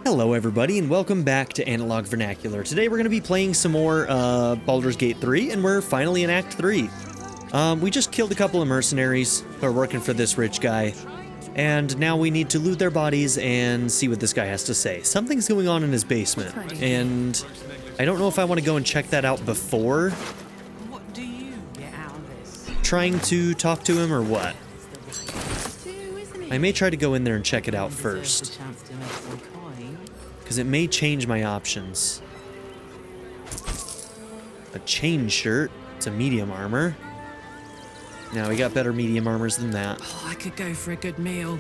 Hello everybody and welcome back to Analog Vernacular. Today we're going to be playing some more Baldur's Gate 3 and we're finally in Act 3. We just killed a couple of mercenaries who are working for this rich guy, and now we need to loot their bodies and see what this guy has to say. Something's going on in his basement, and I don't know if I want to go and check that out before trying to talk to him or what. I may try to go in there and check it out first, because it may change my options. A chain shirt. It's a medium armor. Now we got better medium armors than that. Oh, I could go for a good meal.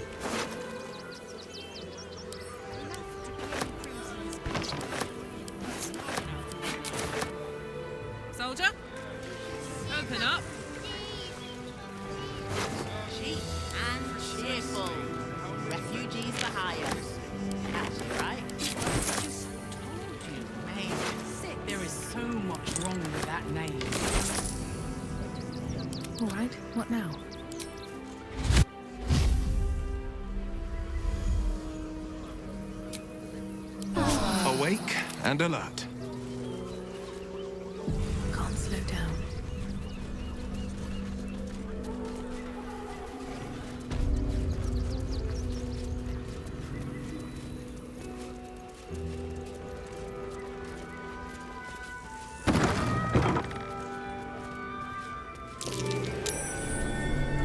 Soldier, open up. Cheap and cheerful. Refugees for hire. Catchy, right? I just told you, mate. Sick. There is so much wrong with that name. All right, what now? Awake and alert. Can't slow down.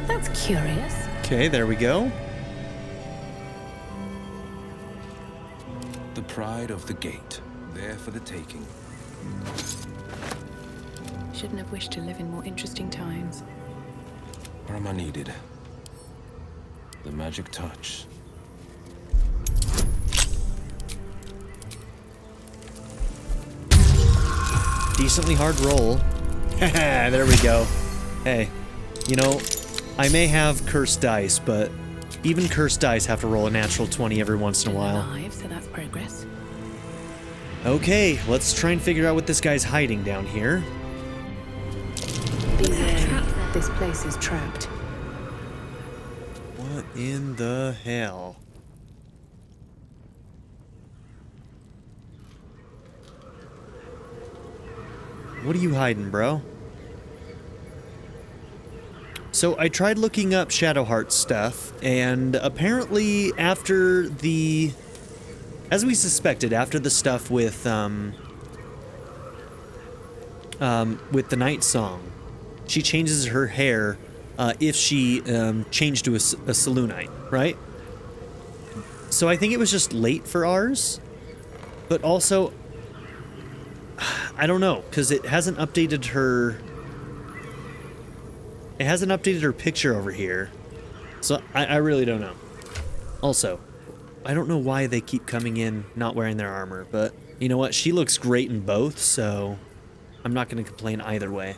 That's curious. Okay, there we go. The pride of the gate, there for the taking. Shouldn't have wished to live in more interesting times. Where am I needed? The magic touch. Decently hard roll. Haha, there we go. Hey, you know, I may have cursed dice, but even cursed dice have to roll a natural 20 every once in a while. Alive, so that's progress. Okay, let's try and figure out what this guy's hiding down here. Be wary. This place is trapped. What in the hell? What are you hiding, bro? So I tried looking up Shadowheart stuff, and apparently after the... as we suspected, after the stuff with the Night Song, she changes her hair if she changed to a Saloonite, right? So I think it was just late for ours, but also, I don't know, because it hasn't updated her... It hasn't updated her picture over here, so I really don't know. Also, I don't know why they keep coming in not wearing their armor, but you know what? She looks great in both, so I'm not going to complain either way.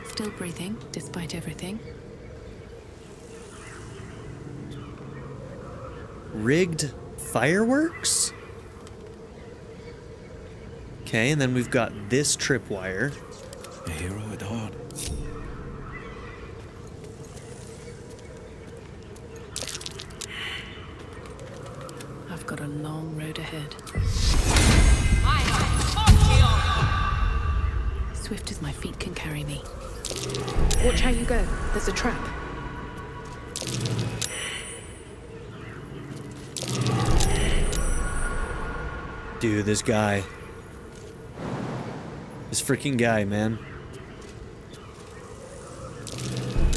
Still breathing, despite everything. Rigged fireworks? Okay, and then we've got this tripwire. A hero at heart. I've got a long road ahead. Swift as my feet can carry me. Watch how you go. There's a trap. Dude, this guy. This freaking guy, man.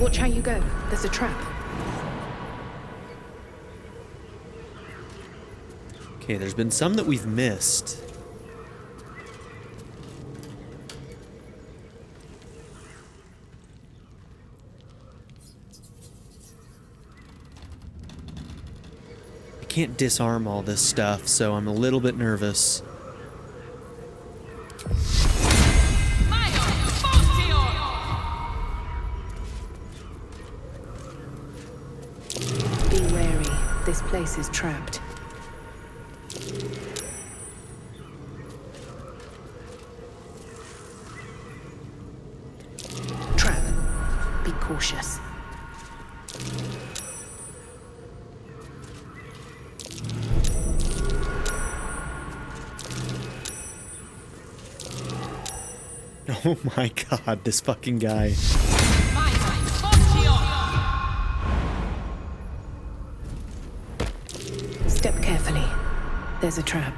Watch how you go. There's a trap. Okay, there's been some that we've missed. I can't disarm all this stuff, so I'm a little bit nervous. Be wary. This place is trapped. Trap. Be cautious. Oh my god, this fucking guy. Step carefully. There's a trap.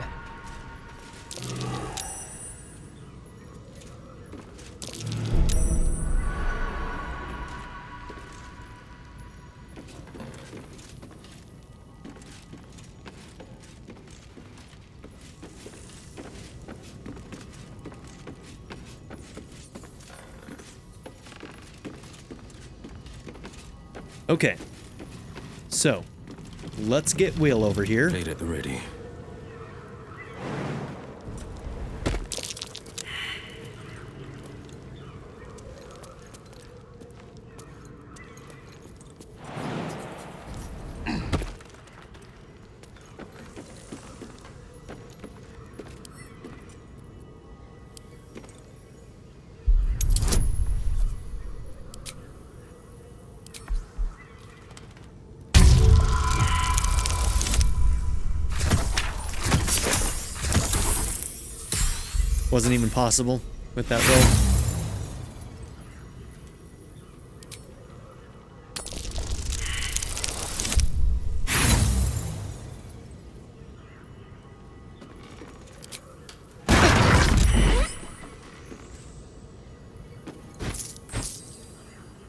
Okay. So, let's get Will over here. Blade at the ready. Wasn't even possible with that roll.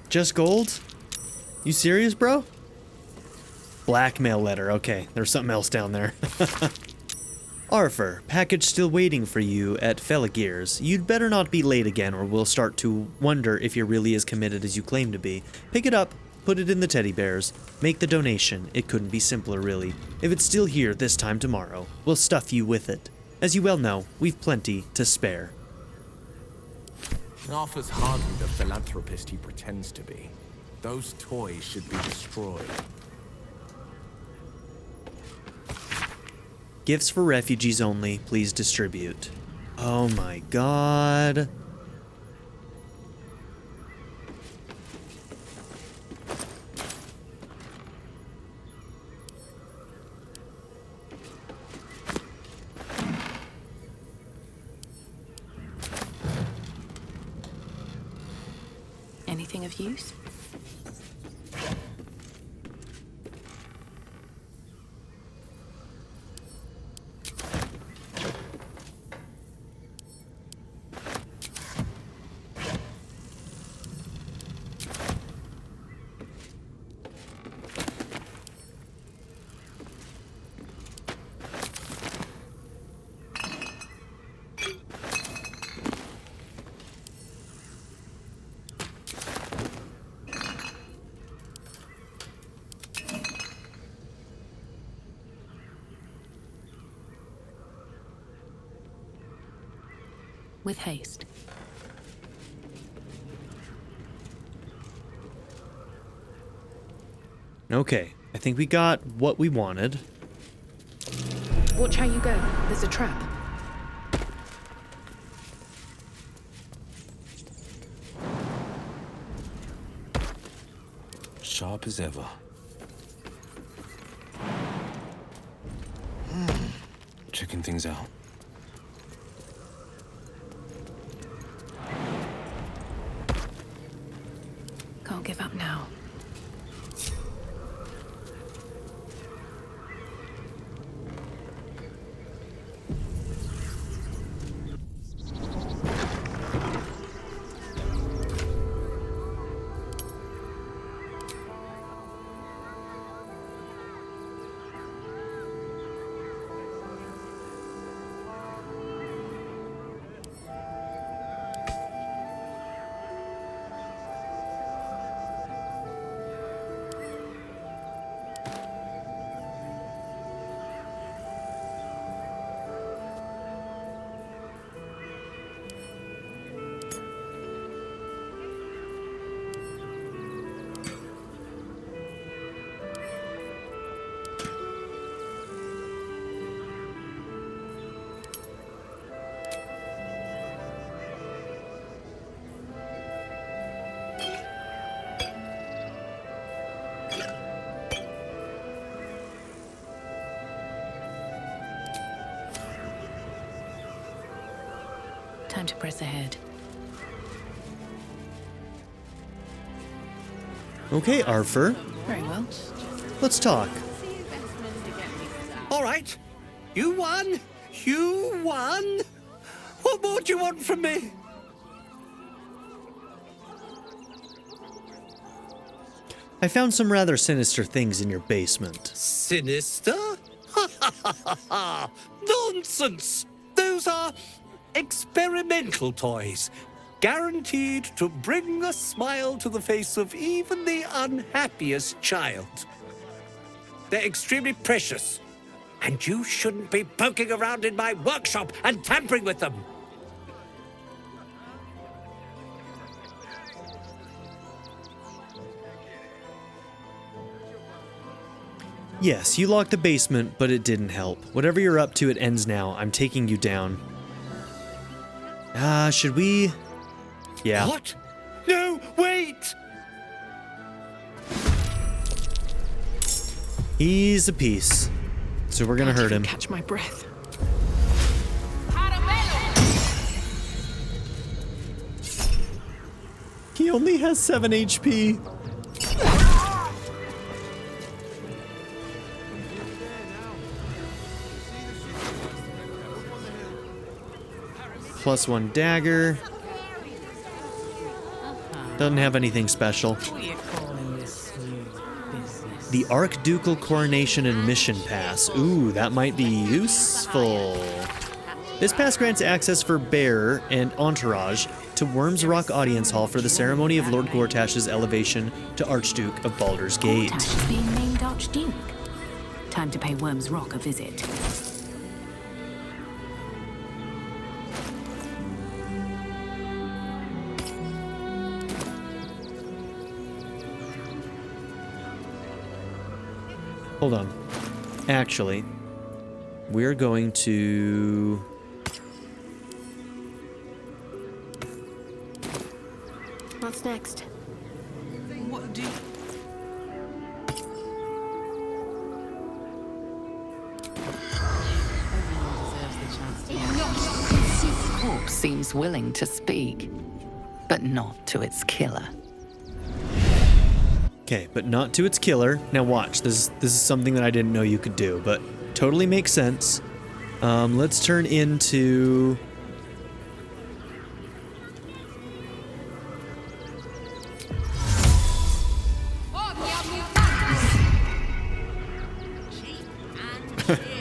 Just gold? You serious, bro? Blackmail letter. Okay, there's something else down there. Arfur, package still waiting for you at Felagir's. You'd better not be late again or we'll start to wonder if you're really as committed as you claim to be. Pick it up, put it in the teddy bears, make the donation. It couldn't be simpler, really. If it's still here this time tomorrow, we'll stuff you with it. As you well know, we've plenty to spare. Arfur's hardly the philanthropist he pretends to be. Those toys should be destroyed. Gifts for refugees only, please distribute. Oh my god. Anything of use? With haste. Okay, I think we got what we wanted. Watch how you go. There's a trap. Sharp as ever. Checking things out. Can't give up now. Time to press ahead. Okay, Arfur, Very well. let's talk. All right. You won. You won. What more do you want from me? I found some rather sinister things in your basement. Sinister? Nonsense! Those are experimental toys, guaranteed to bring a smile to the face of even the unhappiest child. They're extremely precious, and you shouldn't be poking around in my workshop and tampering with them. Yes, you locked the basement, but it didn't help. Whatever you're up to, it ends now. I'm taking you down. Should we? Yeah. What? No, wait! He's a piece. So we're gonna hurt him. Catch my breath. He only has 7 HP. +1 dagger. Doesn't have anything special. What are you calling this new business? The Archducal Coronation and Mission Pass. Ooh, that might be useful. This pass grants access for bearer and entourage to Worm's Rock Audience Hall for the ceremony of Lord Gortash's elevation to Archduke of Baldur's Gate. Gortash is being named Archduke. Time to pay Worm's Rock a visit. Hold on. Actually, we're going to... What's next? What do you... Corpse seems willing to speak, but not to its killer. Okay, but not to its killer. Now watch, this is something that I didn't know you could do, but totally makes sense. Let's turn into...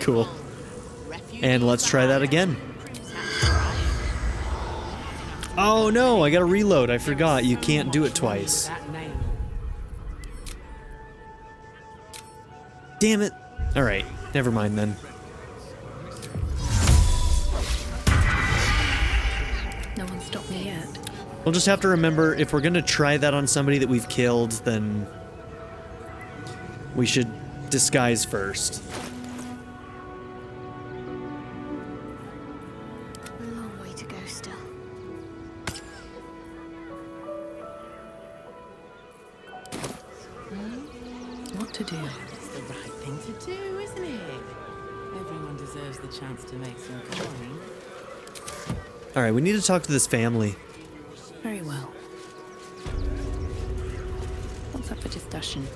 Cool. And let's try that again. Oh no, I gotta reload. I forgot. You can't do it twice. That name. Damn it. Alright, never mind then. No one stopped me yet. We'll just have to remember, if we're gonna try that on somebody that we've killed, then we should disguise first. A long way to go still. What to do? It's the right thing to do, isn't it? Everyone deserves the chance to make some coin. Alright, we need to talk to this family. Very well. What's up for discussion?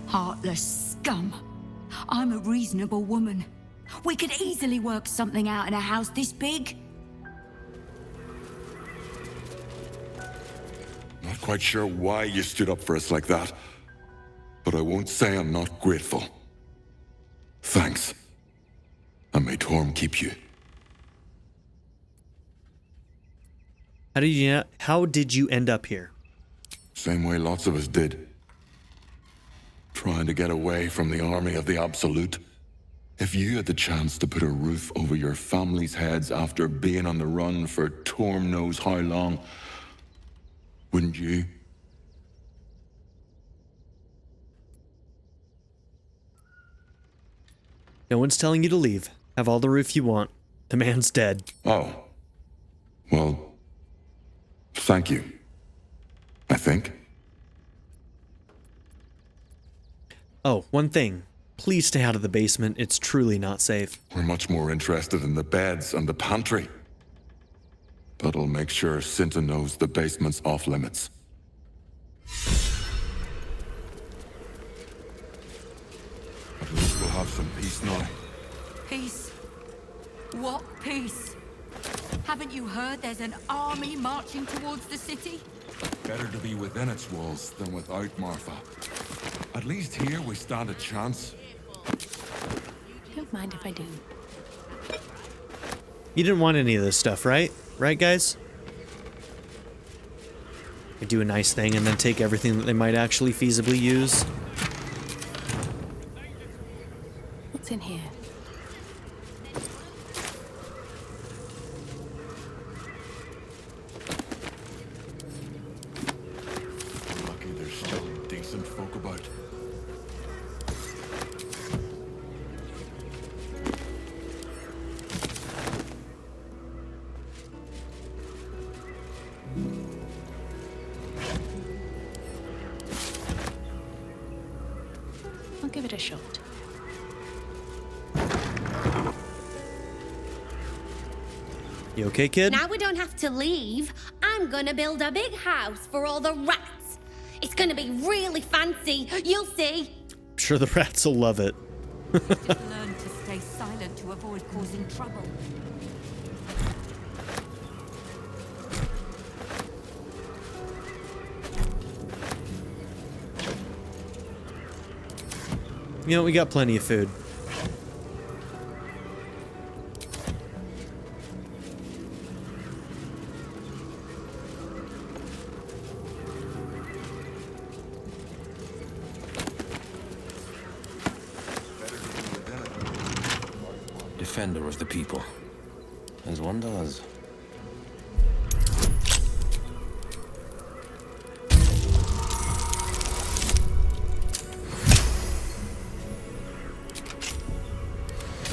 Heartless scum. I'm a reasonable woman. We could easily work something out in a house this big. Not quite sure why you stood up for us like that, but I won't say I'm not grateful. Thanks. And may Torm keep you. How did you end up here? Same way lots of us did. Trying to get away from the army of the Absolute. If you had the chance to put a roof over your family's heads after being on the run for Torm knows how long, wouldn't you? No one's telling you to leave. Have all the roof you want. The man's dead. Oh. Well, thank you. I think. Oh, one thing. Please stay out of the basement. It's truly not safe. We're much more interested in the beds and the pantry. But I'll make sure Cinta knows the basement's off limits. have some peace now. Peace? What peace? Haven't you heard there's an army marching towards the city? Better to be within its walls than without, Martha. At least here we stand a chance. Don't mind if I do. You didn't want any of this stuff, right? Right, guys? They do a nice thing and then take everything that they might actually feasibly use. What's in here? Lucky there's still decent folk about. I'll give it a shot. You okay, kid? Now we don't have to leave. I'm gonna build a big house for all the rats. It's gonna be really fancy. You'll see. I'm sure the rats will love it. Just learn to stay silent to avoid causing trouble. You know, we got plenty of food. Defender of the people, as one does.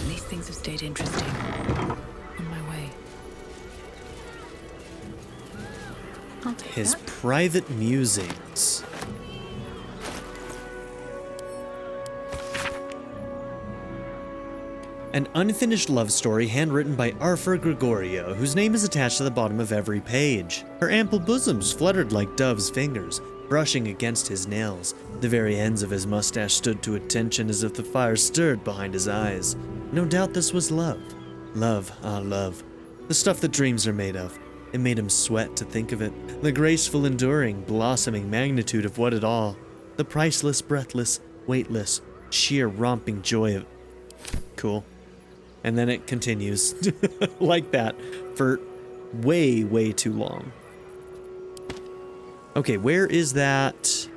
These things have stayed interesting. On my way. I'll take His that. private musings. An unfinished love story handwritten by Arfur Gregorio, whose name is attached to the bottom of every page. Her ample bosoms fluttered like dove's fingers, brushing against his nails. The very ends of his mustache stood to attention as if the fire stirred behind his eyes. No doubt this was love. Love, ah love. The stuff that dreams are made of. It made him sweat to think of it. The graceful, enduring, blossoming magnitude of what it all. The priceless, breathless, weightless, sheer romping joy of... Cool. And then it continues like that for way, way too long. Okay, where is that?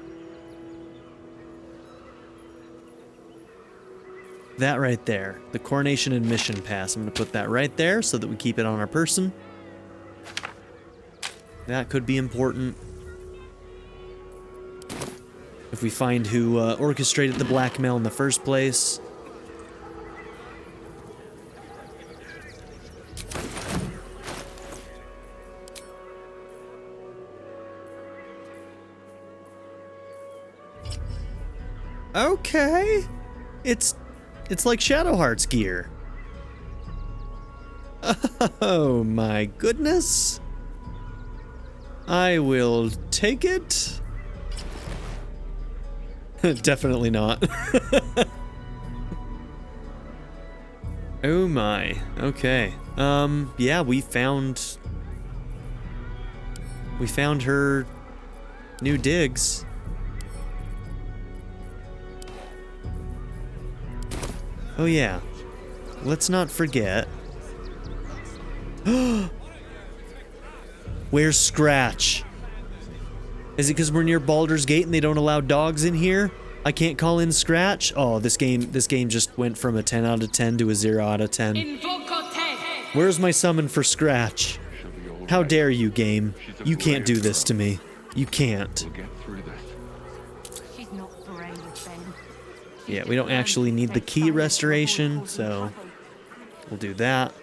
That right there. The Coronation and Mission Pass. I'm going to put that right there so that we keep it on our person. That could be important. If we find who orchestrated the blackmail in the first place. Okay. It's like Shadowheart's gear. Oh my goodness. I will take it. Definitely not. Oh my. Okay. Yeah, we found her new digs. Oh yeah, let's not forget. Where's Scratch? Is it because we're near Baldur's Gate and they don't allow dogs in here? I can't call in Scratch? Oh, this game just went from a 10 out of 10 to a 0 out of 10. Where's my summon for Scratch? How dare you, game? You can't do this to me. You can't. She's not brave, Ben. Yeah, we don't actually need the key restoration, so we'll do that.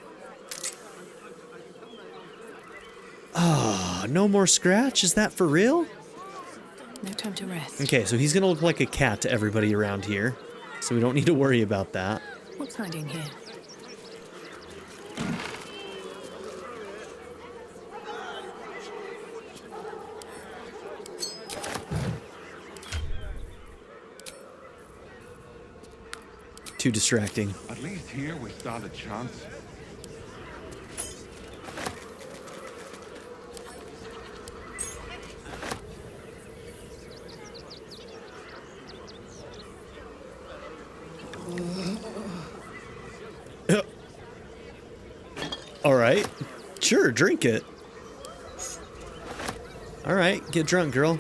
Ah, no more Scratch? Is that for real? No time to rest. Okay, so he's gonna look like a cat to everybody around here, so we don't need to worry about that. What's hiding here? Too distracting. At least here we stand a chance. All right. Sure, drink it. All right, get drunk, girl.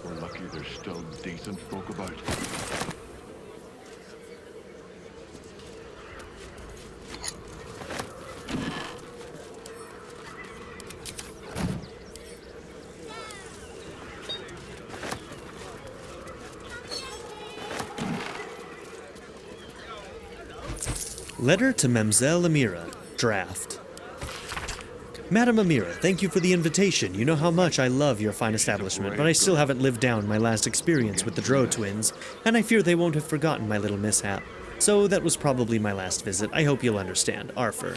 We're lucky there's still decent folk about. Letter to Mamselle Amira. Draft. Madam Amira, thank you for the invitation. You know how much I love your fine establishment, but I still haven't lived down my last experience with the Drow twins, and I fear they won't have forgotten my little mishap. So that was probably my last visit. I hope you'll understand. Arfur.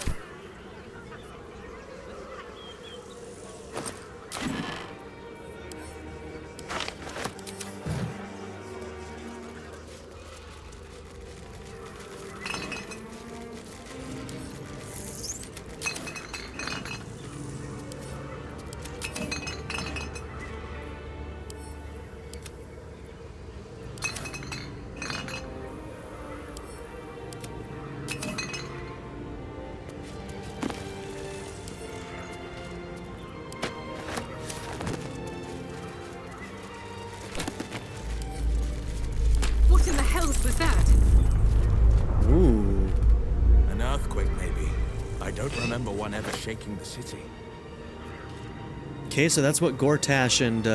What in the hells was that? Ooh. An earthquake, maybe. I don't remember one ever shaking the city. Okay, so that's what Gortash and,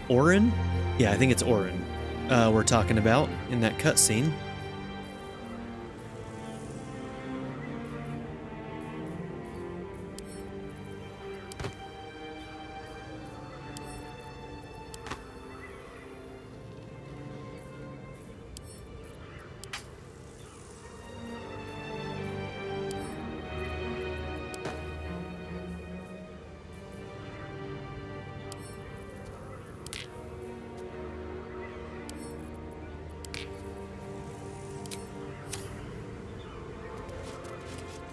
Orin? Yeah, I think it's Orin, we're talking about in that cutscene.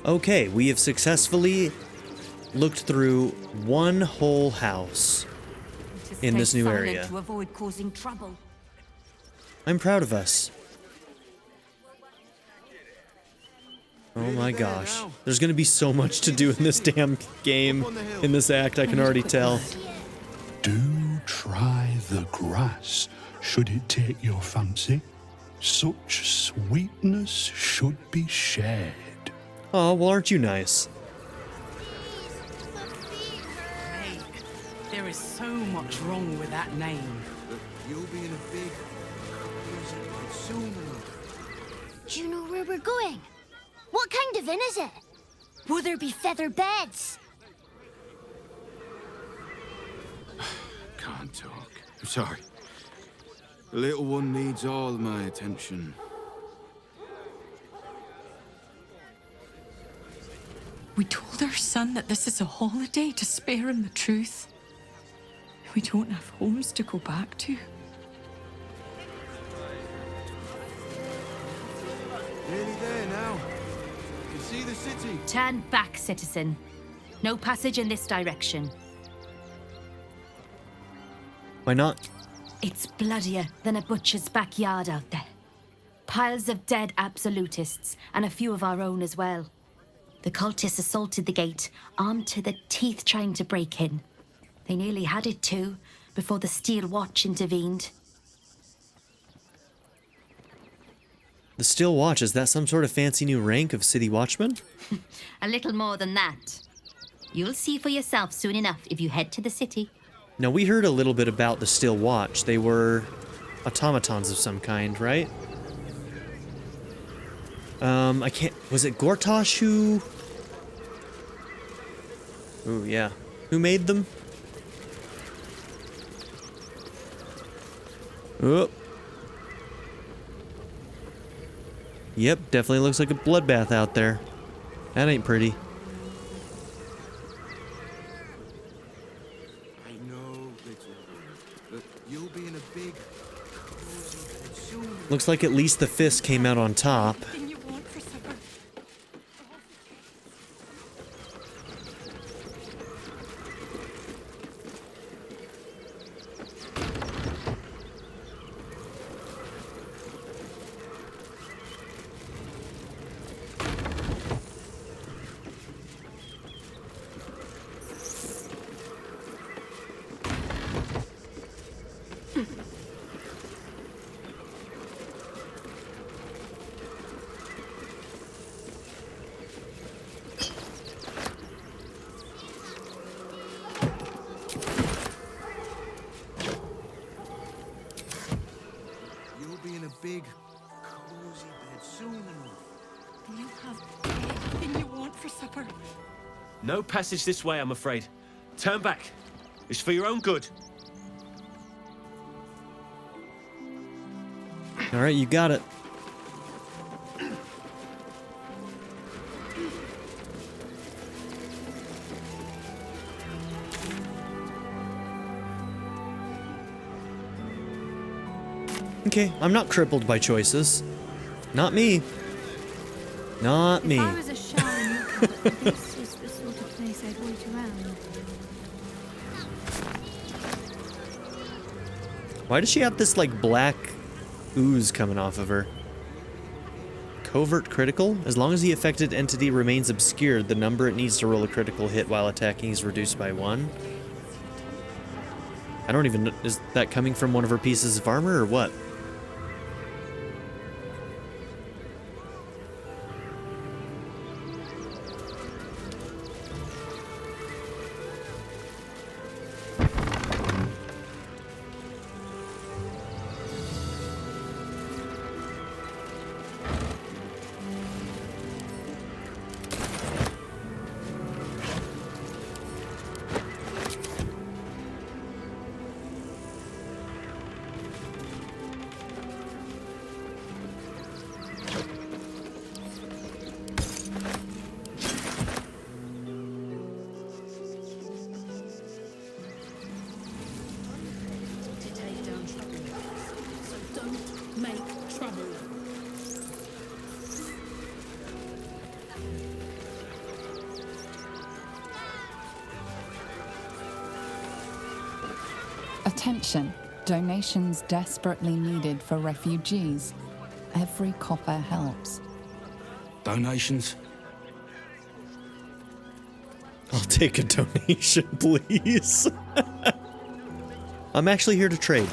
Okay, we have successfully looked through one whole house in this new area. To avoid causing trouble. I'm proud of us. Oh my gosh. There's gonna be so much to do in this damn game, in this act, I can already tell. Do try the grass, should it take your fancy. Such sweetness should be shared. Oh, well, aren't you nice? Mate, there is so much wrong with that name. You'll be in a big soon enough. Do you know where we're going? What kind of inn is it? Will there be feather beds? Can't talk. I'm sorry. The little one needs all my attention. We told our son that this is a holiday to spare him the truth. We don't have homes to go back to. Nearly there now. You can see the city. Turn back, citizen. No passage in this direction. Why not? It's bloodier than a butcher's backyard out there. Piles of dead absolutists, and a few of our own as well. The cultists assaulted the gate, armed to the teeth trying to break in. They nearly had it too, before the Steel Watch intervened. The Steel Watch, is that some sort of fancy new rank of city watchman? A little more than that. You'll see for yourself soon enough if you head to the city. Now, we heard a little bit about the Steel Watch. They were automatons of some kind, right? I can't... Was it Gortash who... Ooh, yeah. Who made them? Oh. Yep, definitely looks like a bloodbath out there. That ain't pretty. I know, little one. You'll be in a big... Looks like at least the fist came out on top. Everything you want for supper. You'll be in a big, cozy bed soon enough. You have everything you want for supper. No passage this way, I'm afraid. Turn back. It's for your own good. All right, you got it. Okay, I'm not crippled by choices. Not me. Not me. If I was a shaman, this is the sort of place I'd wait around. Why does she have this, like, black ooze coming off of her? Covert critical? As long as the affected entity remains obscured, the number it needs to roll a critical hit while attacking is reduced by 1. I don't even know. Is that coming from one of her pieces of armor or what? Attention, donations desperately needed for refugees. Every copper helps. Donations? I'll take a donation, please. I'm actually here to trade.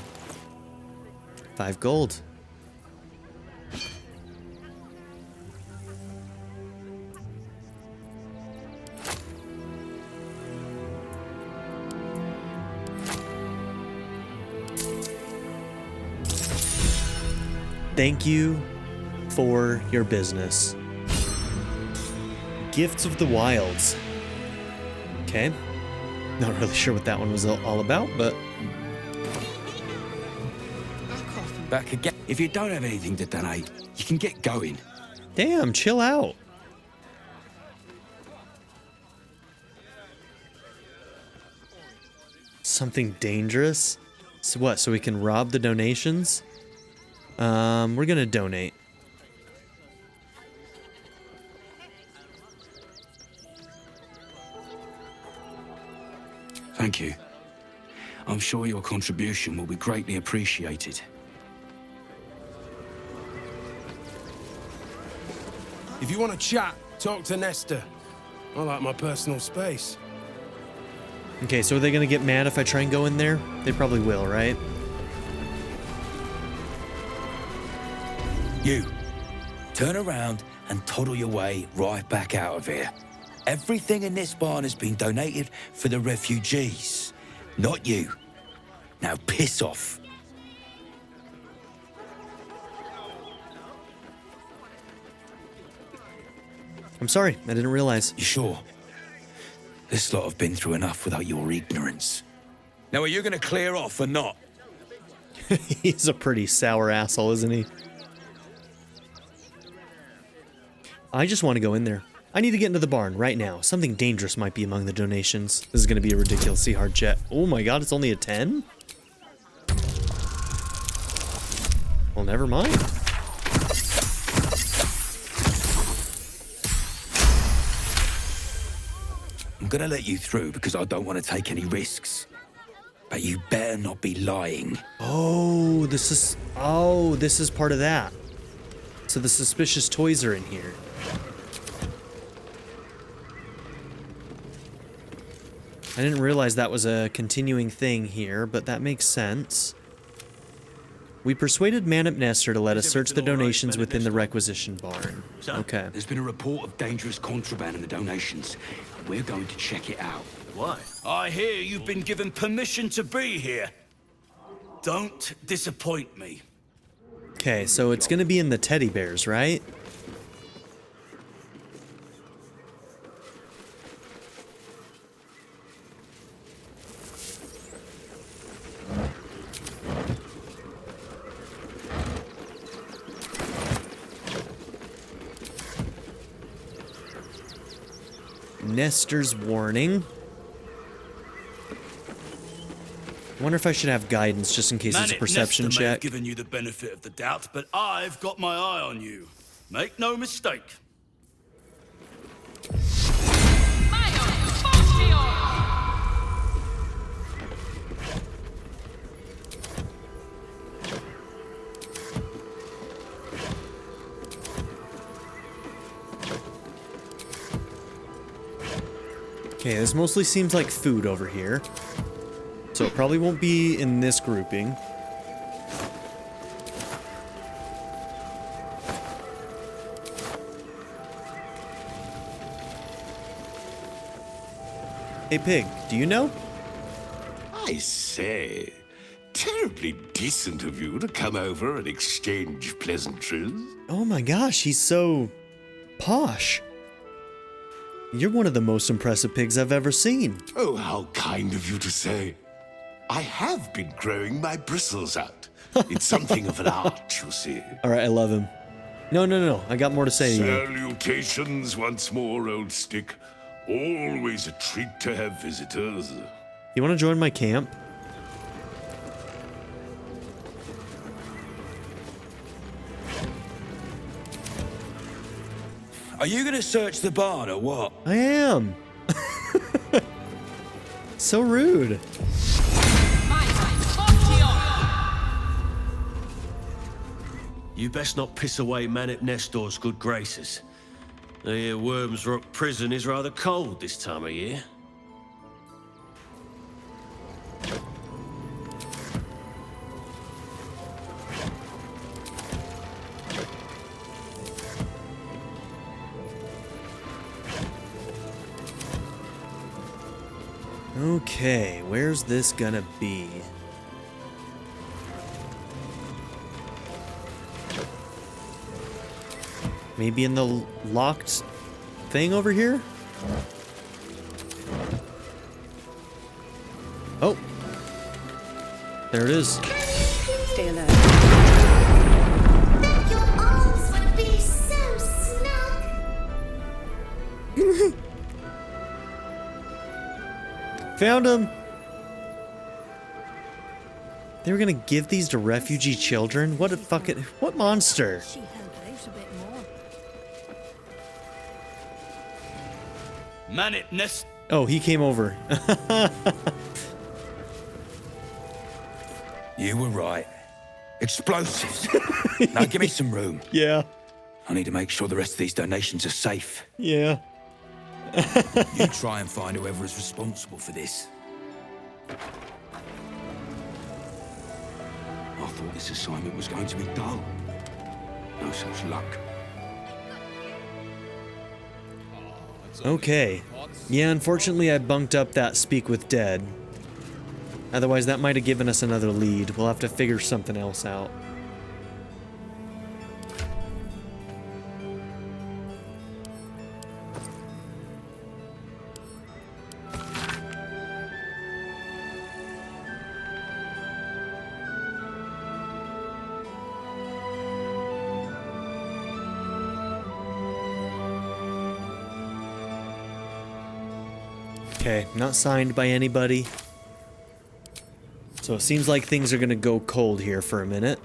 5 gold. Thank you for your business. Gifts of the Wilds. Okay. Not really sure what that one was all about, but... Back again. If you don't have anything to donate, you can get going. Damn, chill out. Something dangerous? So what, so we can rob the donations? We're gonna donate. Thank you. I'm sure your contribution will be greatly appreciated. If you want to chat, talk to Nestor. I like my personal space. Okay, so are they gonna get mad if I try and go in there? They probably will, right? You, turn around and toddle your way right back out of here. Everything in this barn has been donated for the refugees, not you. Now piss off. I'm sorry, I didn't realize. You sure? This lot have been through enough without your ignorance. Now are you gonna clear off or not? He's a pretty sour asshole, isn't he? I just want to go in there. I need to get into the barn right now. Something dangerous might be among the donations. This is going to be a ridiculously hard jet. Oh my god, it's only a 10? Well, never mind. I'm gonna let you through because I don't want to take any risks. But you better not be lying. Oh, this is part of that. So the suspicious toys are in here. I didn't realize that was a continuing thing here, but that makes sense. We persuaded Man Nestor to let us search the donations within the Requisition barn. Okay. There's been a report of dangerous contraband in the donations. We're going to check it out. Why? I hear you've been given permission to be here. Don't disappoint me. Okay, so it's gonna be in the teddy bears, right? Nestor's warning. I wonder if I should have guidance just in case it's a perception Nestor may have check. given you the benefit of the doubt, but I've got my eye on you. Make no mistake. Okay, this mostly seems like food over here. So it probably won't be in this grouping. Hey Pig, do you know? I say, terribly decent of you to come over and exchange pleasantries. Oh my gosh, he's so posh. You're one of the most impressive pigs I've ever seen. Oh, how kind of you to say. I have been growing my bristles out. It's something of an art, you see. Alright, I love him. No, I got more to say to you. Salutations once more, old stick. Always a treat to have visitors. You want to join my camp? Are you gonna search the barn or what? I am. So rude. You best not piss away Man Nestor's good graces. I hear Worms Rock Prison is rather cold this time of year. Okay, where's this gonna be? Maybe in the locked thing over here? Oh. There it is. Stay alert. Your arms would be so snug. Found him! They were gonna give these to refugee children? What a fucking... What monster? Nest. Oh, he came over. You were right. Explosives. Now give me some room. Yeah. I need to make sure the rest of these donations are safe. Yeah. You try and find whoever is responsible for this. I thought this assignment was going to be dull. No such luck. Okay. Yeah, unfortunately I bunked up that speak with dead. Otherwise that might have given us another lead. We'll have to figure something else out. Okay, not signed by anybody. So it seems like things are gonna go cold here for a minute.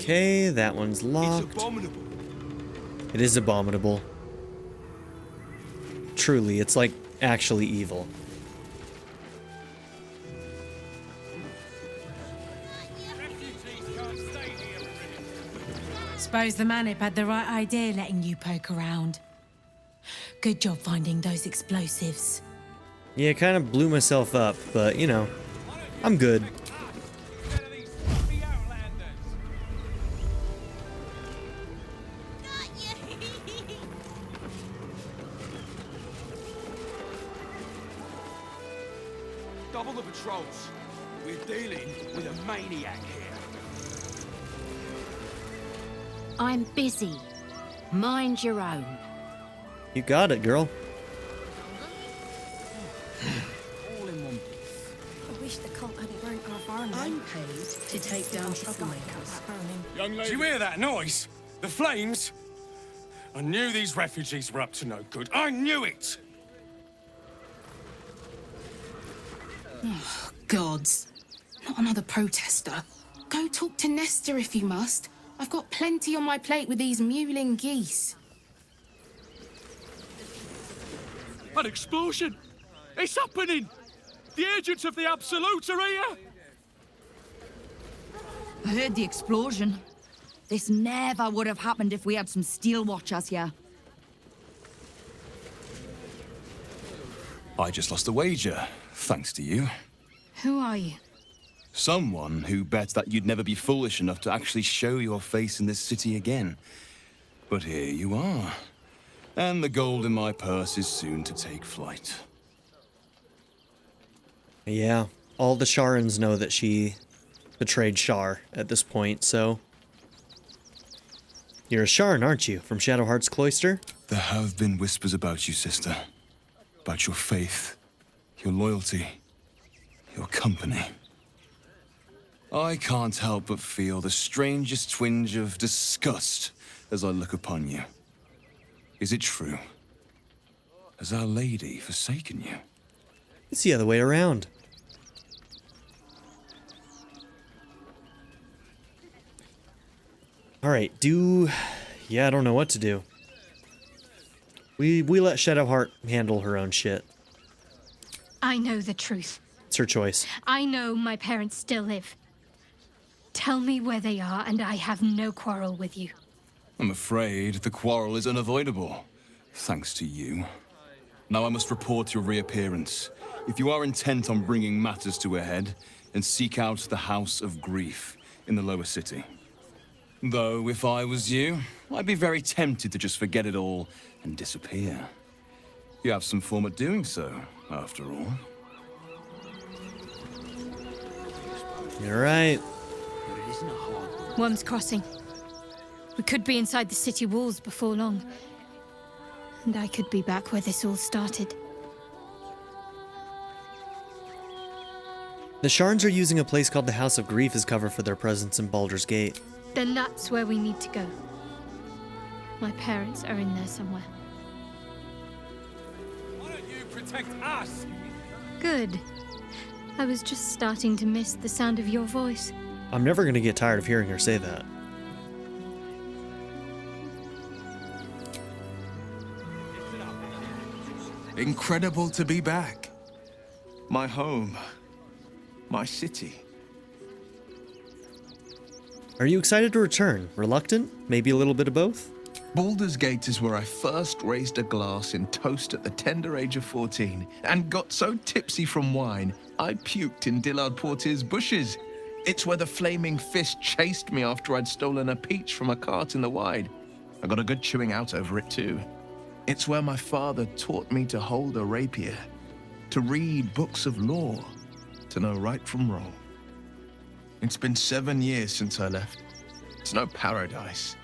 Okay, that one's locked. It's abominable. It is abominable. Truly, it's like actually evil. Suppose the Manip had the right idea letting you poke around. Good job finding those explosives. Yeah, kind of blew myself up, but you know, I'm good. Double the patrols. We're dealing with a maniac here. I'm busy. Mind your own. You got it, girl. All in one piece. I wish the cult hadn't burnt our farm. I'm paid to take down troublemakers. Young lady. Do you hear that noise? The flames? I knew these refugees were up to no good. I knew it! Oh, gods. Not another protester. Go talk to Nesta if you must. I've got plenty on my plate with these mewling geese. An explosion! It's happening! The agents of the Absolute are here! I heard the explosion. This never would have happened if we had some steel watchers here. I just lost a wager, thanks to you. Who are you? Someone who bet that you'd never be foolish enough to actually show your face in this city again. But here you are. And the gold in my purse is soon to take flight. Yeah, all the Sharans know that she betrayed Shar at this point, so... You're a Sharan, aren't you, from Shadowheart's cloister? There have been whispers about you, sister. About your faith, your loyalty, your company. I can't help but feel the strangest twinge of disgust as I look upon you. Is it true? Has Our Lady forsaken you? It's the other way around. Alright, yeah, I don't know what to do. We let Shadowheart handle her own shit. I know the truth. It's her choice. I know my parents still live. Tell me where they are, and I have no quarrel with you. I'm afraid the quarrel is unavoidable, thanks to you. Now I must report your reappearance. If you are intent on bringing matters to a head, then seek out the House of Grief in the lower city. Though, if I was you, I'd be very tempted to just forget it all and disappear. You have some form at doing so, after all. You're right. Worm's Crossing. We could be inside the city walls before long. And I could be back where this all started. The Sharns are using a place called the House of Grief as cover for their presence in Baldur's Gate. Then that's where we need to go. My parents are in there somewhere. Why don't you protect us? Good. I was just starting to miss the sound of your voice. I'm never going to get tired of hearing her say that. Incredible to be back. My home. My city. Are you excited to return? Reluctant? Maybe a little bit of both? Baldur's Gate is where I first raised a glass in toast at the tender age of 14 and got so tipsy from wine, I puked in Dillard Portier's bushes. It's where the flaming fist chased me after I'd stolen a peach from a cart in the Wide. I got a good chewing out over it too. It's where my father taught me to hold a rapier, to read books of lore, to know right from wrong. It's been 7 years since I left. It's no paradise,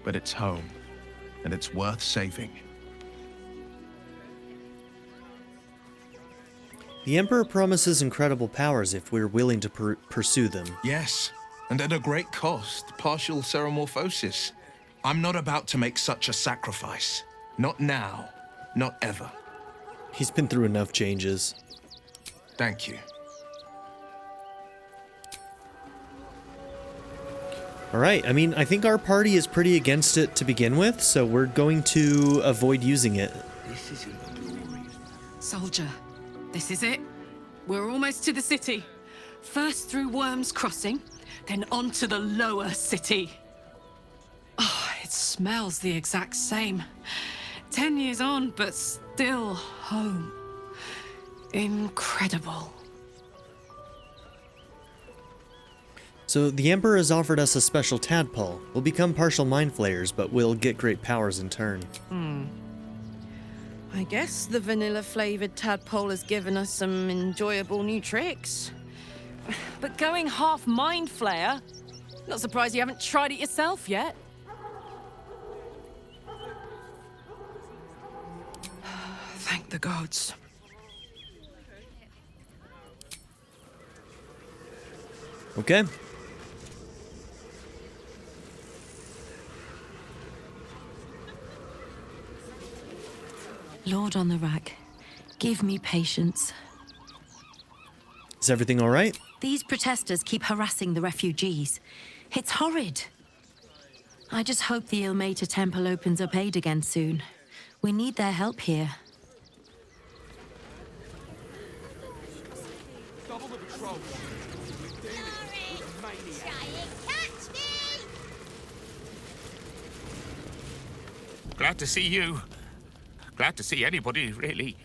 but it's home, and it's worth saving. The Emperor promises incredible powers if we're willing to pursue them. Yes, and at a great cost, partial ceremorphosis. I'm not about to make such a sacrifice. Not now, not ever. He's been through enough changes. Thank you. All right, I mean, I think our party is pretty against it to begin with, so we're going to avoid using it. This isn't glorious. Soldier, this is it. We're almost to the city. First through Worm's Crossing, then on to the lower city. Oh, it smells the exact same. 10 years on, but still home. Incredible. So the Emperor has offered us a special tadpole. We'll become partial Mind Flayers, but we'll get great powers in turn. I guess the vanilla-flavored tadpole has given us some enjoyable new tricks. But going half Mind Flayer? Not surprised you haven't tried it yourself yet. Thank the gods. Okay. Lord on the rack, give me patience. Is everything all right? These protesters keep harassing the refugees. It's horrid. I just hope the Ilmater Temple opens up aid again soon. We need their help here. Glad to see you. Glad to see anybody, really.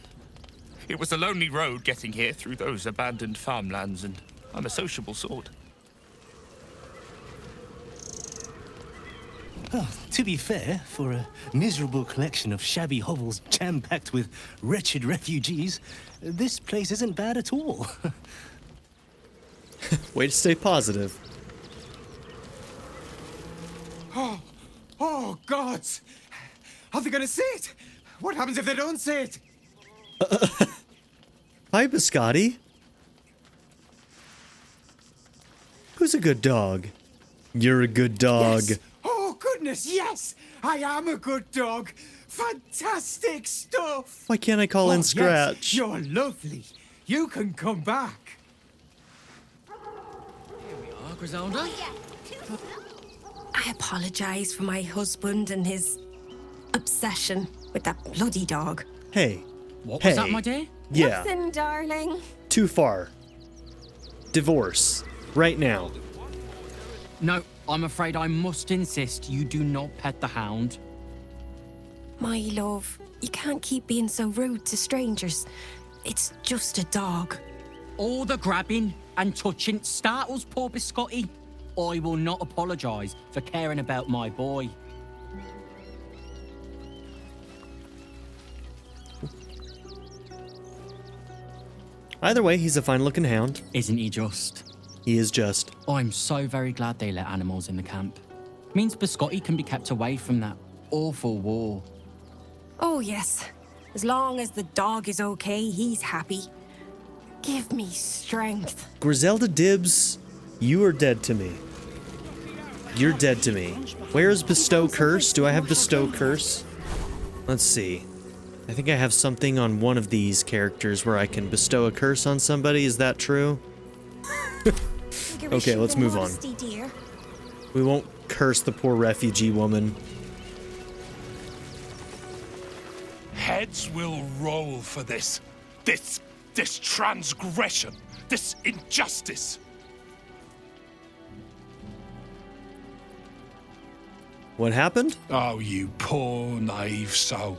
It was a lonely road getting here through those abandoned farmlands, and I'm a sociable sort. Oh, to be fair, for a miserable collection of shabby hovels jam-packed with wretched refugees, this place isn't bad at all. Way to stay positive. Oh, gods! Are they gonna see it? What happens if they don't see it? Hi, Biscotti. Who's a good dog? You're a good dog. Yes. Oh, goodness, yes! I am a good dog. Fantastic stuff! Why can't I call in Scratch? Yes, you're lovely. You can come back. Here we are, Griselda. I apologize for my husband and his obsession with that bloody dog. Hey. What was that, my dear? Yeah. Nothing, darling. Too far. Divorce. Right now. No, I'm afraid I must insist you do not pet the hound. My love, you can't keep being so rude to strangers. It's just a dog. All the grabbing and touching startles poor Biscotti. I will not apologise for caring about my boy. Either way, he's a fine-looking hound. Isn't he just? He is just. I'm so very glad they let animals in the camp. Means Biscotti can be kept away from that awful war. Oh, yes. As long as the dog is okay, he's happy. Give me strength. Griselda Dibs, you are dead to me. You're dead to me. Where's Bestow Curse? Do I have Bestow Curse? Let's see. I think I have something on one of these characters where I can bestow a curse on somebody. Is that true? Okay, let's move on. We won't curse the poor refugee woman. Heads will roll for this. This transgression. This injustice. What happened? Oh, you poor, naive soul.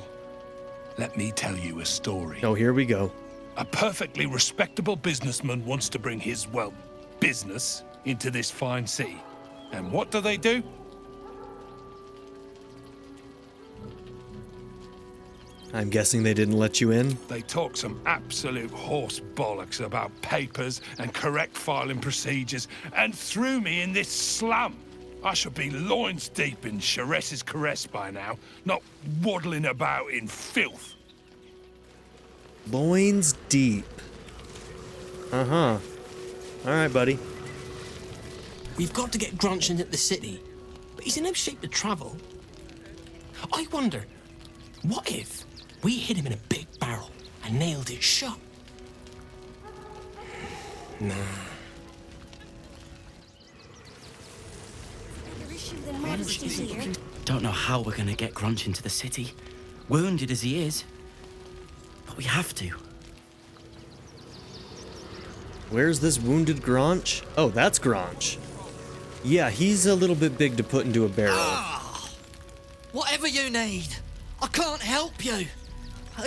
Let me tell you a story. Oh, here we go. A perfectly respectable businessman wants to bring his, well, business into this fine city. And what do? I'm guessing they didn't let you in? They talk some absolute horse bollocks about papers and correct filing procedures and threw me in this slum. I should be loins deep in Sharess's caress by now, not waddling about in filth. Loins deep. Uh-huh. All right, buddy. We've got to get Grunchen at the city, but he's in no shape to travel. I wonder, what if we hid him in a big barrel and nailed it shut? Nah. Don't know how we're gonna get Grunch into the city, wounded as he is, but we have to. Where's this wounded Grunch? Oh, that's Grunch. Yeah, he's a little bit big to put into a barrel. Whatever you need, I can't help you.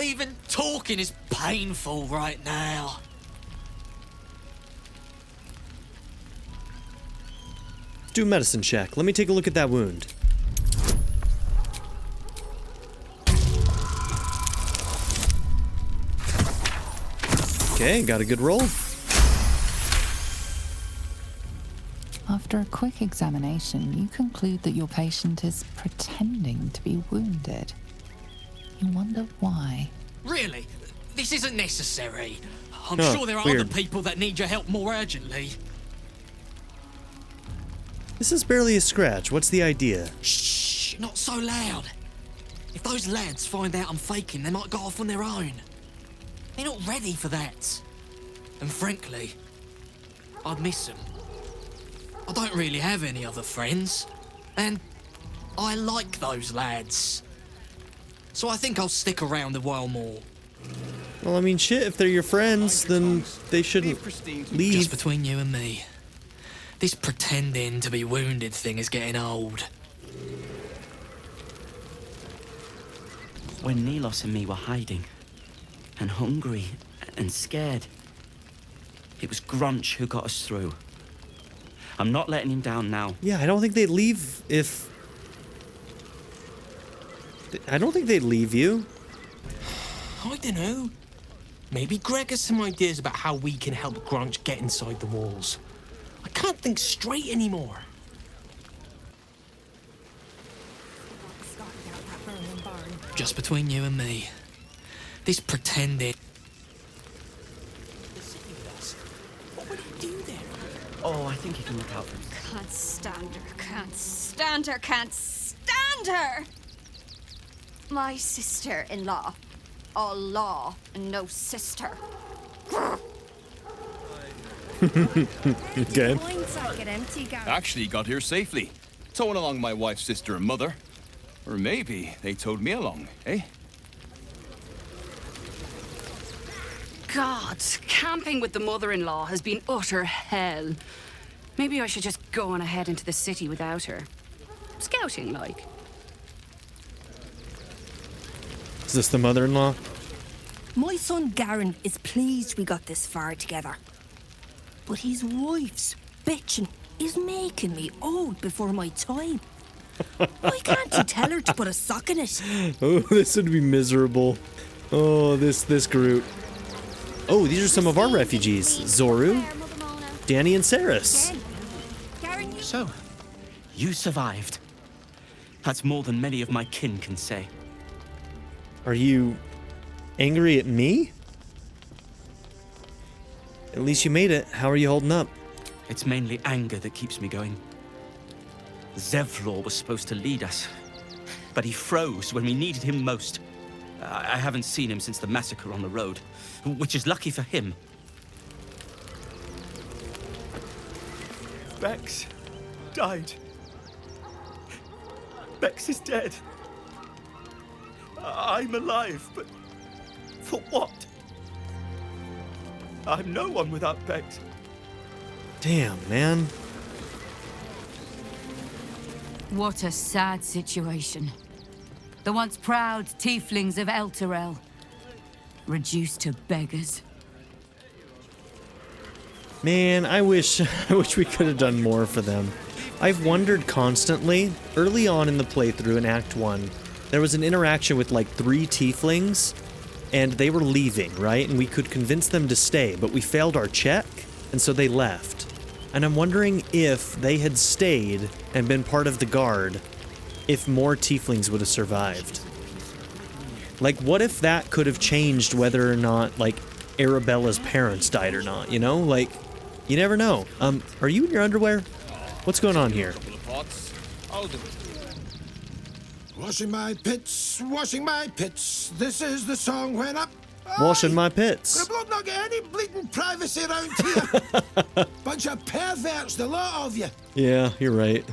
Even talking is painful right now. Do a medicine check. Let me take a look at that wound. Okay, got a good roll. After a quick examination, you conclude that your patient is pretending to be wounded. You wonder why. Really? This isn't necessary. I'm Huh, sure there are weird. other people that need your help more urgently. This is barely a scratch. What's the idea? Shh, not so loud. If those lads find out I'm faking, they might go off on their own. They're not ready for that. And frankly, I'd miss them. I don't really have any other friends, and I like those lads. So I think I'll stick around a while more. Well, I mean, shit, if they're your friends, then they shouldn't leave. Just between you and me, this pretending to be wounded thing is getting old. When Nilos and me were hiding, and hungry, and scared, it was Grunch who got us through. I'm not letting him down now. Yeah, I don't think they'd leave if... I don't think they'd leave you. I don't know. Maybe Greg has some ideas about how we can help Grunch get inside the walls. I can't think straight anymore. Just between you and me, this pretending... What would he do there? Oh, I think he can look out for him. Can't stand her, can't stand her, can't stand her! My sister-in-law. All law and no sister. Okay. Points I get empty, Gary. Actually got here safely. Towing along my wife's sister and mother. Or maybe they towed me along, eh? God, camping with the mother-in-law has been utter hell. Maybe I should just go on ahead into the city without her. Scouting, like. Is this the mother-in-law? My son Garen is pleased we got this far together. But his wife's bitching is making me old before my time. Why can't you tell her to put a sock in it? Oh, this would be miserable. Oh, this group. Oh, these are some of our refugees. Zoru, Danny, and Saris. So, you survived. That's more than many of my kin can say. Are you angry at me? At least you made it. How are you holding up? It's mainly anger that keeps me going. Zevlor was supposed to lead us, but he froze when we needed him most. I haven't seen him since the massacre on the road, which is lucky for him. Bex died. Bex is dead. I'm alive, but for what? I'm no one without Bex. Damn, man. What a sad situation. The once proud tieflings of Elturel, reduced to beggars. Man, I wish we could have done more for them. I've wondered constantly. Early on in the playthrough in Act 1, there was an interaction with like 3 tieflings, and they were leaving, right? And we could convince them to stay, but we failed our check, and so they left. And I'm wondering if they had stayed and been part of the guard, if more tieflings would have survived. Like, what if that could have changed whether or not, like, Arabella's parents died or not, you know? Like, you never know. Are you in your underwear? What's going on here? I'll do it. Washing my pits, this is the song when up. Washing my pits. Could blood not get any bleeding privacy around here? Bunch of perverts, the lot of you. Yeah, you're right.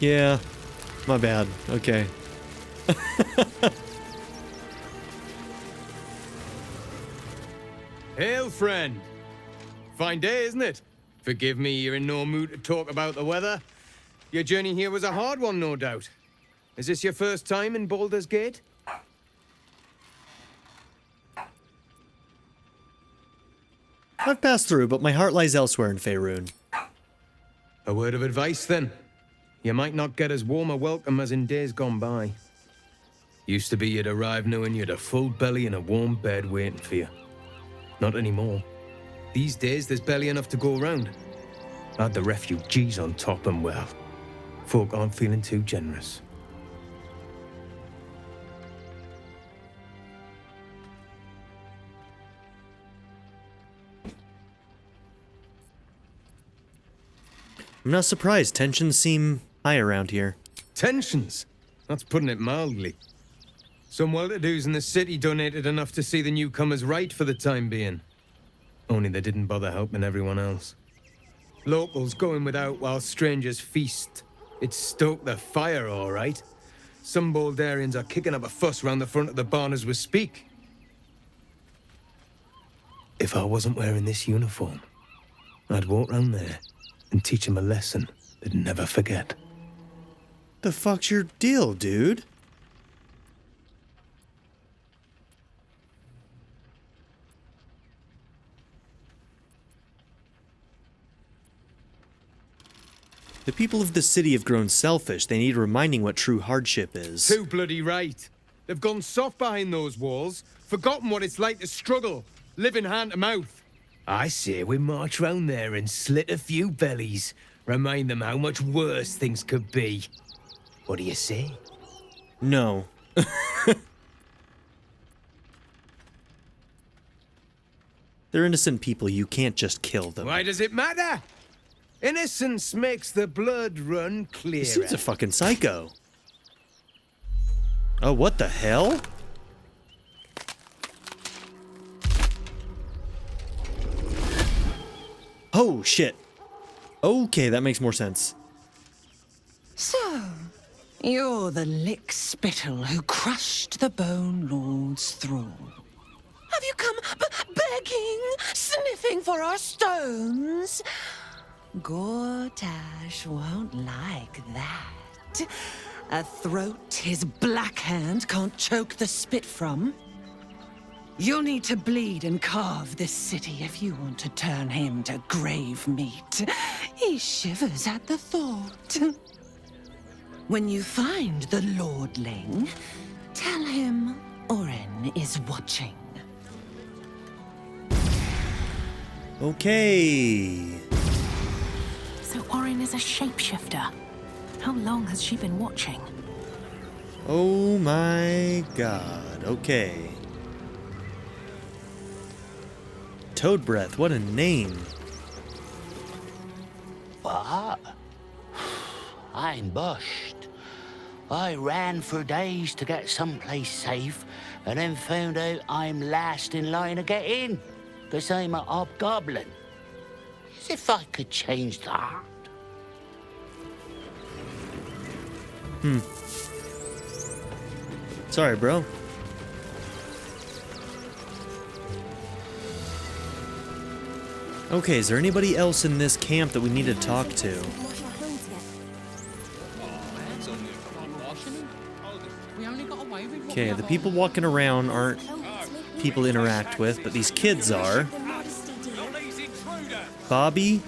Yeah, my bad. Okay. Hail, friend. Fine day, isn't it? Forgive me, you're in no mood to talk about the weather. Your journey here was a hard one, no doubt. Is this your first time in Baldur's Gate? I've passed through, but my heart lies elsewhere in Faerun. A word of advice, then. You might not get as warm a welcome as in days gone by. Used to be you'd arrive knowing you'd a full belly and a warm bed waiting for you. Not anymore. These days, there's barely enough to go around. Add the refugees on top and, well, folk aren't feeling too generous. I'm not surprised. Tensions seem high around here. Tensions? That's putting it mildly. Some well-to-dos in the city donated enough to see the newcomers right for the time being. Only they didn't bother helping everyone else. Locals going without while strangers feast. It stoked the fire, all right. Some Baldurians are kicking up a fuss round the front of the barn as we speak. If I wasn't wearing this uniform, I'd walk round there and teach them a lesson they'd never forget. The fuck's your deal, dude? The people of the city have grown selfish. They need reminding what true hardship is. Too bloody right. They've gone soft behind those walls, forgotten what it's like to struggle, living hand to mouth. I say we march round there and slit a few bellies, remind them how much worse things could be. What do you say? No. They're innocent people. You can't just kill them. Why does it matter? Innocence makes the blood run clearer. He seems a fucking psycho. Oh, what the hell? Oh, shit. Okay, that makes more sense. So, you're the lick-spittle who crushed the Bone Lord's thrall. Have you come begging, sniffing for our stones? Gortash won't like that. A throat his black hand can't choke the spit from. You'll need to bleed and carve this city if you want to turn him to grave meat. He shivers at the thought. When you find the Lordling, tell him Orin is watching. Okay. So Orin is a shapeshifter. How long has she been watching? Oh my god. Okay. Toad Breath, what a name. What? I'm bushed. I ran for days to get someplace safe, and then found out I'm last in line to get in, because I'm a hobgoblin. As if I could change that. Sorry, bro. Okay, is there anybody else in this camp that we need to talk to? Okay, the people walking around aren't people to interact with, but these kids are. Bobby,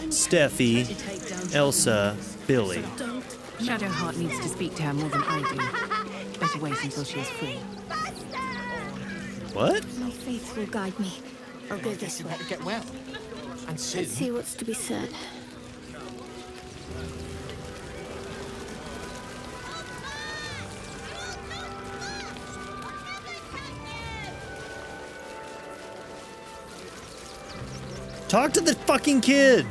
Steffi, Elsa, Billy. Shadowheart needs to speak to her more than I do. Better wait until she is free. What? My faith will guide me. I'll go this way. Get well. And soon. Let's see what's to be said. Talk to the fucking kid!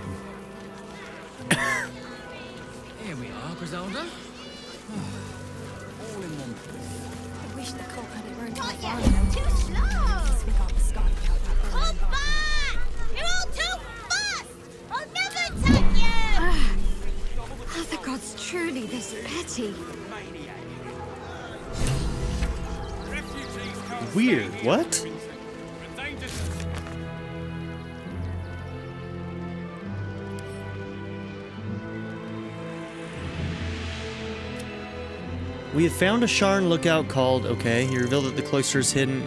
Here we are, Griselda. All in one. I wish the cop had it round to Not the yet. fire. Too slow. We got the sky without that. Come back! You're all too fast! I'll never take you! The gods truly this petty? Weird. What? We have found a Sharn lookout called... Okay, you revealed that the cloister is hidden.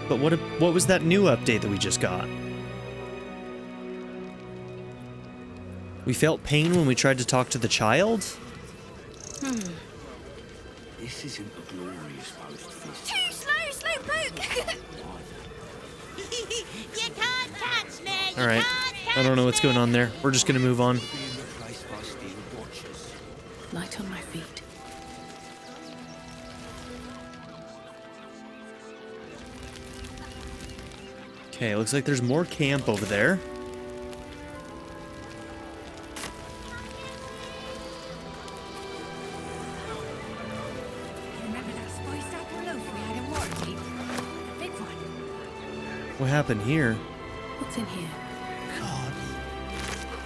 But what was that new update that we just got? We felt pain when we tried to talk to the child? This isn't a glorious post. Too slow, Slowpoke! You can't catch me! Alright, I don't know what's going on there. We're just gonna move on. Light on my feet. Okay, looks like there's more camp over there. Remember that spiced apple loaf we had in Waterdeep? Big one. What happened here? What's in here? God.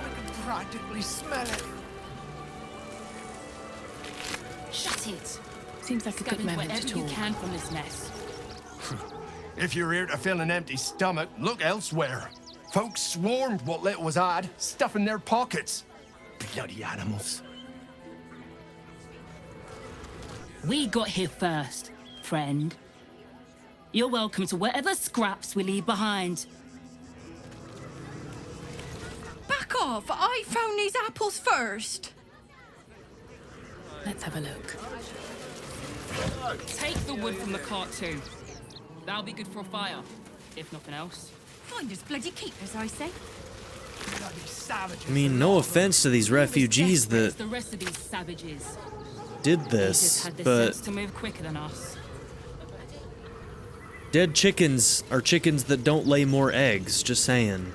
I can practically smell it. Shut it. Seems like a good moment to whatever you talk. can from this mess. If you're here to fill an empty stomach, look elsewhere. Folks swarmed what little was had, stuffing their pockets. Bloody animals. We got here first, friend. You're welcome to whatever scraps we leave behind. Back off! I found these apples first. Let's have a look. Take the wood from the cart too. That'll be good for a fire, if nothing else. Find us bloody keepers, I say. Bloody savages. I mean, no offense to these refugees that The rest of these savages. did They this, just had the but sense to move quicker than us. dead chickens are chickens that don't lay more eggs, just saying.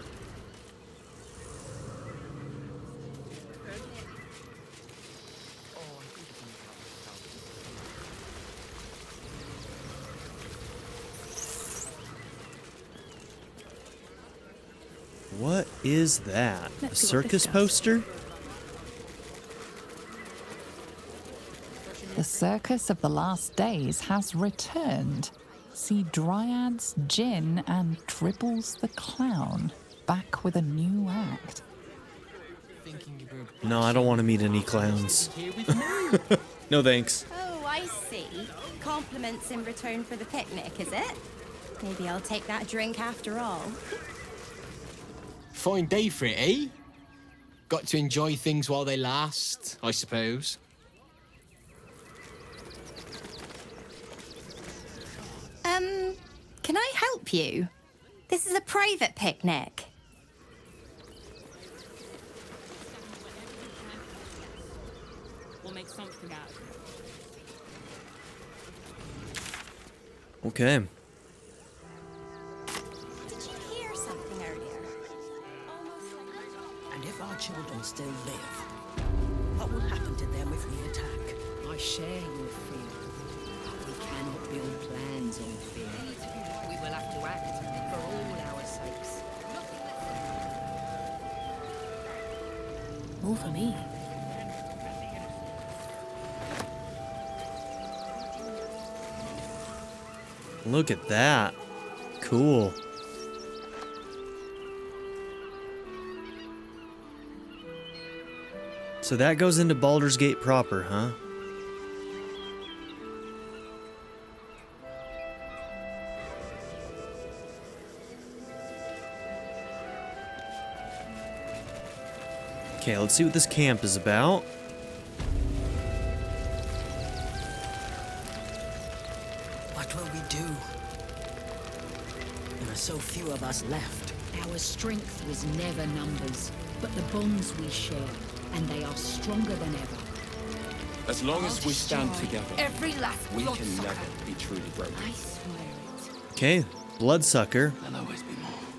What is that? A Let's see what circus this does. poster? The circus of the last days has returned. See Dryads, Jinn, and Dribbles the Clown back with a new act. No, I don't want to meet any clowns. No thanks. Oh, I see. Compliments in return for the picnic, is it? Maybe I'll take that drink after all. Fine day for it, eh? Got to enjoy things while they last, I suppose. Can I help you? This is a private picnic. We'll make something out of it. Okay. Did you hear something earlier? And if our children still live, what will happen to them if we attack? I share your fear. But we cannot build plans on fear. We will have to act for all our sakes. All for me. Look at that. Cool. So that goes into Baldur's Gate proper, huh? Okay, let's see what this camp is about. What will we do? There are so few of us left. Our strength was never numbers, but the bonds we share, and they are stronger than ever. As long as we stand together, Every last we blood can sucker. never be truly broken. I swear it. Okay, Bloodsucker.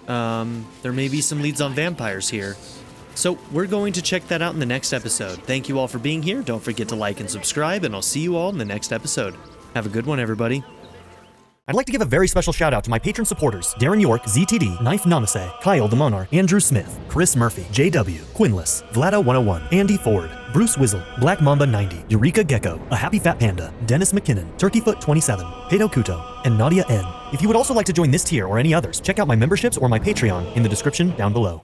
There may be some leads on vampires here. So we're going to check that out in the next episode. Thank you all for being here. Don't forget to like and subscribe, and I'll see you all in the next episode. Have a good one, everybody. I'd like to give a very special shout out to my patron supporters: Darren York, ZTD, Knife Namaste, Kyle the Monarch, Andrew Smith, Chris Murphy, JW, Quinless, Vlado101, Andy Ford, Bruce Wizzle, Black Mamba 90, Eureka Gecko, A Happy Fat Panda, Dennis McKinnon, Turkeyfoot 27, Pedo Kuto, and Nadia N. If you would also like to join this tier or any others, check out my memberships or my Patreon in the description down below.